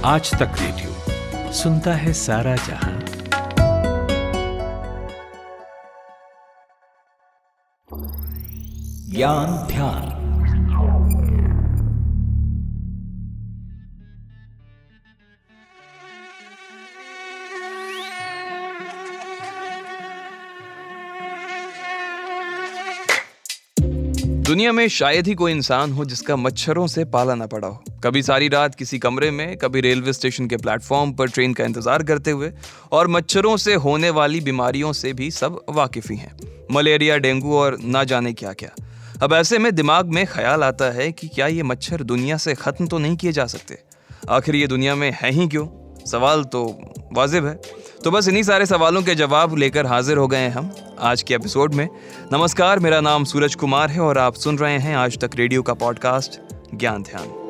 आज तक रेडियो सुनता है सारा जहां। ज्ञान ध्यान। दुनिया में शायद ही कोई इंसान हो जिसका मच्छरों से पाला ना पड़ा हो। कभी सारी रात किसी कमरे में, कभी रेलवे स्टेशन के प्लेटफॉर्म पर ट्रेन का इंतजार करते हुए, और मच्छरों से होने वाली बीमारियों से भी सब वाकिफ ही हैं। मलेरिया, डेंगू और ना जाने क्या क्या। अब ऐसे में दिमाग में ख्याल आता है कि क्या ये मच्छर दुनिया से खत्म तो नहीं किए जा सकते? आखिर ये दुनिया में है ही क्यों? सवाल तो वाजिब है। तो बस इन्हीं सारे सवालों के जवाब लेकर हाजिर हो गए हैं हम आज के एपिसोड में। नमस्कार, मेरा नाम सूरज कुमार है और आप सुन रहे हैं आज तक रेडियो का पॉडकास्ट ज्ञान ध्यान।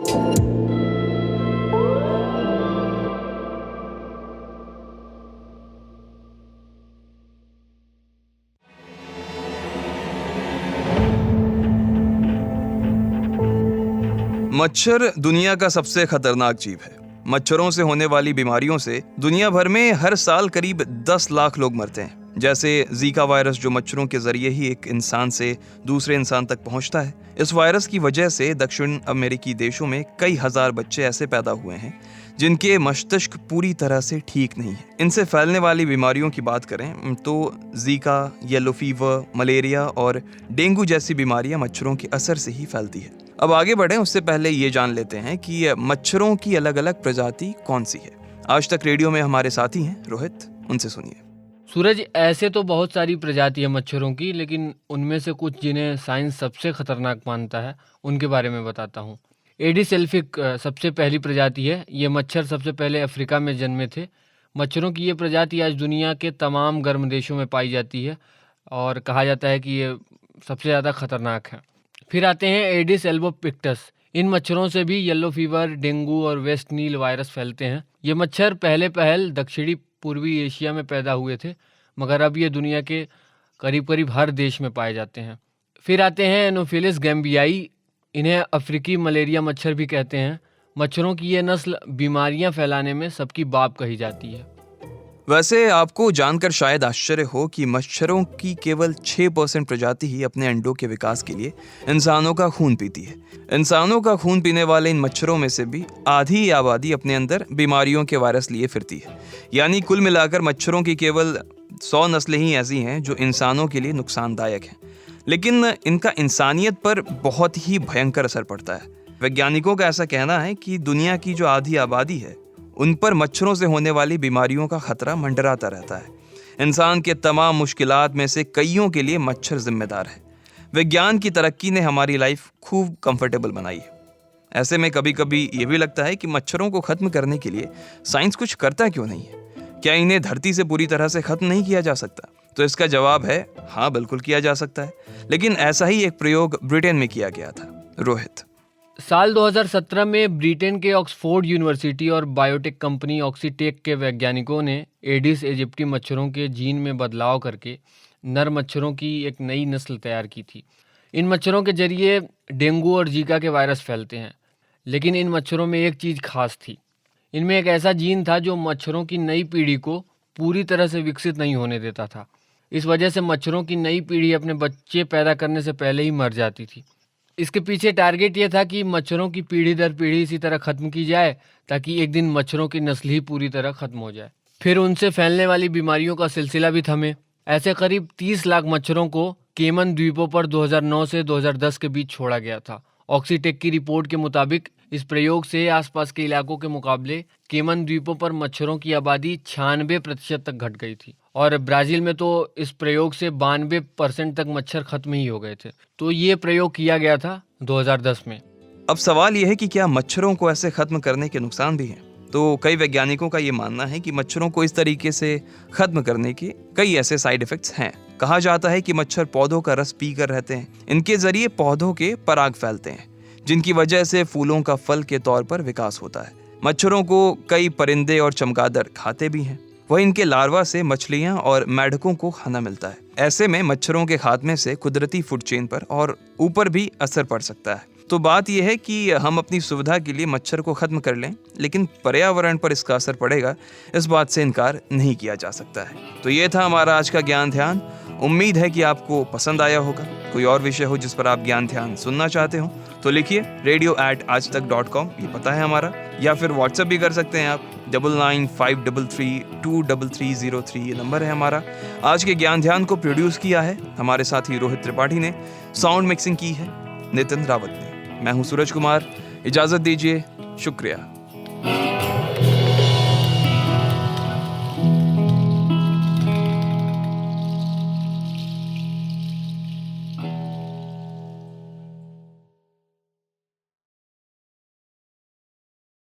मच्छर दुनिया का सबसे खतरनाक जीव है। मच्छरों से होने वाली बीमारियों से दुनिया भर में हर साल करीब 10 लाख लोग मरते हैं। जैसे जीका वायरस, जो मच्छरों के जरिए ही एक इंसान से दूसरे इंसान तक पहुंचता है। इस वायरस की वजह से दक्षिण अमेरिकी देशों में कई हजार बच्चे ऐसे पैदा हुए हैं जिनके मस्तिष्क पूरी तरह से ठीक नहीं है। इनसे फैलने वाली बीमारियों की बात करें तो जीका, येलो फीवर, मलेरिया और डेंगू जैसी बीमारियां मच्छरों के असर से ही फैलती है। अब आगे बढ़ें उससे पहले ये जान लेते हैं कि मच्छरों की अलग अलग प्रजाति कौन सी है। आज तक रेडियो में हमारे साथी हैं रोहित, उनसे सुनिए। सूरज, ऐसे तो बहुत सारी प्रजाति है मच्छरों की, लेकिन उनमें से कुछ जिन्हें साइंस सबसे खतरनाक मानता है उनके बारे में बताता हूँ। एडिस एल्फिक सबसे पहली प्रजाति है। ये मच्छर सबसे पहले अफ्रीका में जन्मे थे। मच्छरों की ये प्रजाति आज दुनिया के तमाम गर्म देशों में पाई जाती है और कहा जाता है कि ये सबसे ज़्यादा खतरनाक है। फिर आते हैं एडिस एल्बोपिक्टस। इन मच्छरों से भी येलो फीवर, डेंगू और वेस्ट नील वायरस फैलते हैं। ये मच्छर पहल दक्षिणी पूर्वी एशिया में पैदा हुए थे, मगर अब ये दुनिया के करीब करीब हर देश में पाए जाते हैं। फिर आते हैं एनोफिलिस गैम्बियाई। इन्हें अफ्रीकी मलेरिया मच्छर भी कहते हैं। मच्छरों की ये नस्ल बीमारियां फैलाने में सबकी बाप कही जाती है। वैसे आपको जानकर शायद आश्चर्य हो कि मच्छरों की केवल 6% प्रजाति ही अपने अंडों के विकास के लिए इंसानों का खून पीती है। इंसानों का खून पीने वाले इन मच्छरों में से भी आधी आबादी अपने अंदर बीमारियों के वायरस लिए फिरती है। यानी कुल मिलाकर मच्छरों की केवल 100 नस्लें ही ऐसी हैं जो इंसानों के लिए नुकसानदायक हैं, लेकिन इनका इंसानियत पर बहुत ही भयंकर असर पड़ता है। वैज्ञानिकों का ऐसा कहना है कि दुनिया की जो आधी आबादी है उन पर मच्छरों से होने वाली बीमारियों का खतरा मंडराता रहता है। इंसान के तमाम मुश्किलात में से कईयों के लिए मच्छर जिम्मेदार है। विज्ञान की तरक्की ने हमारी लाइफ खूब कंफर्टेबल बनाई है। ऐसे में कभी कभी ये भी लगता है कि मच्छरों को खत्म करने के लिए साइंस कुछ करता क्यों नहीं है? क्या इन्हें धरती से पूरी तरह से खत्म नहीं किया जा सकता? तो इसका जवाब है हाँ, बिल्कुल किया जा सकता है। लेकिन ऐसा ही एक प्रयोग ब्रिटेन में किया गया था। रोहित, साल 2017 में ब्रिटेन के ऑक्सफोर्ड यूनिवर्सिटी और बायोटेक कंपनी ऑक्सीटेक के वैज्ञानिकों ने एडिस एजिप्टी मच्छरों के जीन में बदलाव करके नर मच्छरों की एक नई नस्ल तैयार की थी। इन मच्छरों के जरिए डेंगू और जीका के वायरस फैलते हैं, लेकिन इन मच्छरों में एक चीज़ खास थी। इनमें एक ऐसा जीन था जो मच्छरों की नई पीढ़ी को पूरी तरह से विकसित नहीं होने देता था। इस वजह से मच्छरों की नई पीढ़ी अपने बच्चे पैदा करने से पहले ही मर जाती थी। इसके पीछे टारगेट ये था कि मच्छरों की पीढ़ी दर पीढ़ी इसी तरह ख़त्म की जाए ताकि एक दिन मच्छरों की नस्ल ही पूरी तरह ख़त्म हो जाए, फिर उनसे फैलने वाली बीमारियों का सिलसिला भी थमे। ऐसे करीब 30 लाख मच्छरों को केमन द्वीपों पर 2009 से 2010 के बीच छोड़ा गया था। ऑक्सीटेक की रिपोर्ट के मुताबिक इस प्रयोग से आसपास के इलाकों के मुकाबले केमन द्वीपों पर मच्छरों की आबादी 96% तक घट गई थी और ब्राज़ील में तो इस प्रयोग से 92% तक मच्छर खत्म ही हो गए थे। तो ये प्रयोग किया गया था 2010 में। अब सवाल यह है कि क्या मच्छरों को ऐसे खत्म करने के नुकसान भी हैं? तो कई वैज्ञानिकों का ये मानना है कि मच्छरों को इस तरीके से खत्म करने के कई ऐसे साइड इफेक्ट्स हैं। कहा जाता है कि मच्छर पौधों का रस पीकर रहते हैं। इनके जरिए पौधों के पराग फैलते हैं, जिनकी वजह से फूलों का फल के तौर पर विकास होता है। मच्छरों को कई परिंदे और चमगादड़ खाते भी हैं। वह इनके लार्वा से मछलियां और मेंढकों को खाना मिलता है। ऐसे में मच्छरों के खात्मे से कुदरती फूड चेन पर और ऊपर भी असर पड़ सकता है। तो बात यह है कि हम अपनी सुविधा के लिए मच्छर को ख़त्म कर लें, लेकिन पर्यावरण पर इसका असर पड़ेगा, इस बात से इनकार नहीं किया जा सकता है। तो ये था हमारा आज का ज्ञान ध्यान। उम्मीद है कि आपको पसंद आया होगा। कोई और विषय हो जिस पर आप ज्ञान ध्यान सुनना चाहते हो तो लिखिए radio@aajtak.com, ये पता है हमारा, या फिर व्हाट्सएप भी कर सकते हैं आप 9953323303, ये नंबर है हमारा। आज के ज्ञान ध्यान को प्रोड्यूस किया है हमारे साथी रोहित त्रिपाठी ने, साउंड मिक्सिंग की है नितिन रावत ने। मैं हूं सूरज कुमार, इजाजत दीजिए, शुक्रिया।